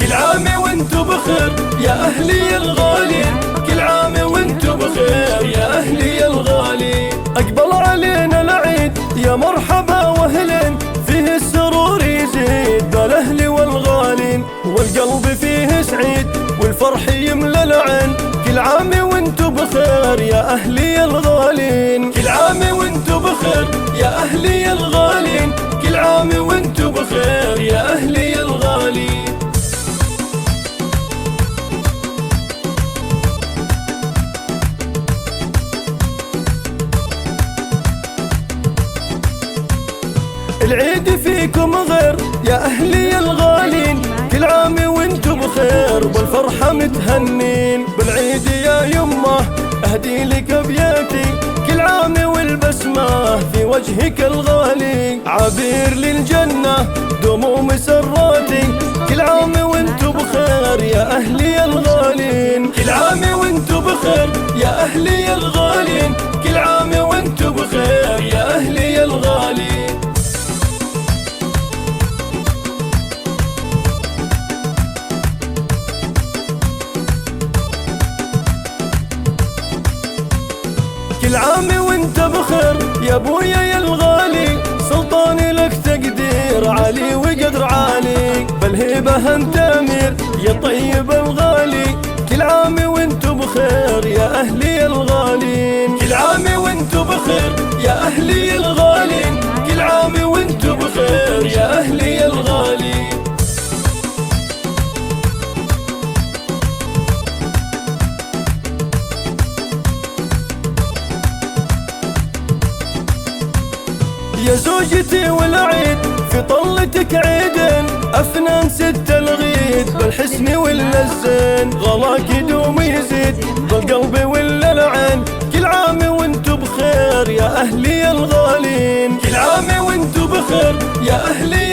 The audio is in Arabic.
كل عام وانتو بخير يا أهلي الغالين، كل عام وانتو بخير يا أهلي الغالين. أقبل علينا العيد يا مرحبا وأهلين، فيه السرور يزيد بالأهل والغالين، والقلب فيه سعيد والفرح يملى العين. كل عام وانتو بخير يا أهلي الغالين، كل عام وانتو بخير يا أهلي الغالين، كل عام وانتو بخير يا أهلي الغالين. العيد فيكم غير يا أهلي الغالين، كل عام وانتو بخير والفرحة متهنين. بالعيد يا يمه أهدي لك أبياتي، كل عام والبسمة في وجهك الغالي، عبير للجنة دموم مسراتي. كل عام وانتو بخير يا أهلي الغالين، كل عام وانتو بخير يا أهلي الغالين، كل عام وانتو بخير يا أهلي الغالين. كل عام وانت بخير يا ابويا يا الغالي، سلطاني لك تقدير عالي وقدر عالي، بالهيبة انت امير يا طيب الغالي. كل عام وانت بخير يا اهلي الغالين، كل عام وانت بخير يا اهلي الغالين، كل عام وانت بخير يا اهلي الغالين. يا زوجتي والعيد في طلتك عيدين، أفنان ست الغيد بالحسن ولا الزين، غلاك يدوم يزيد بالقلب ولا العين. كل عام وانتو بخير يا أهلي الغالين، كل عام وانتو بخير يا أهلي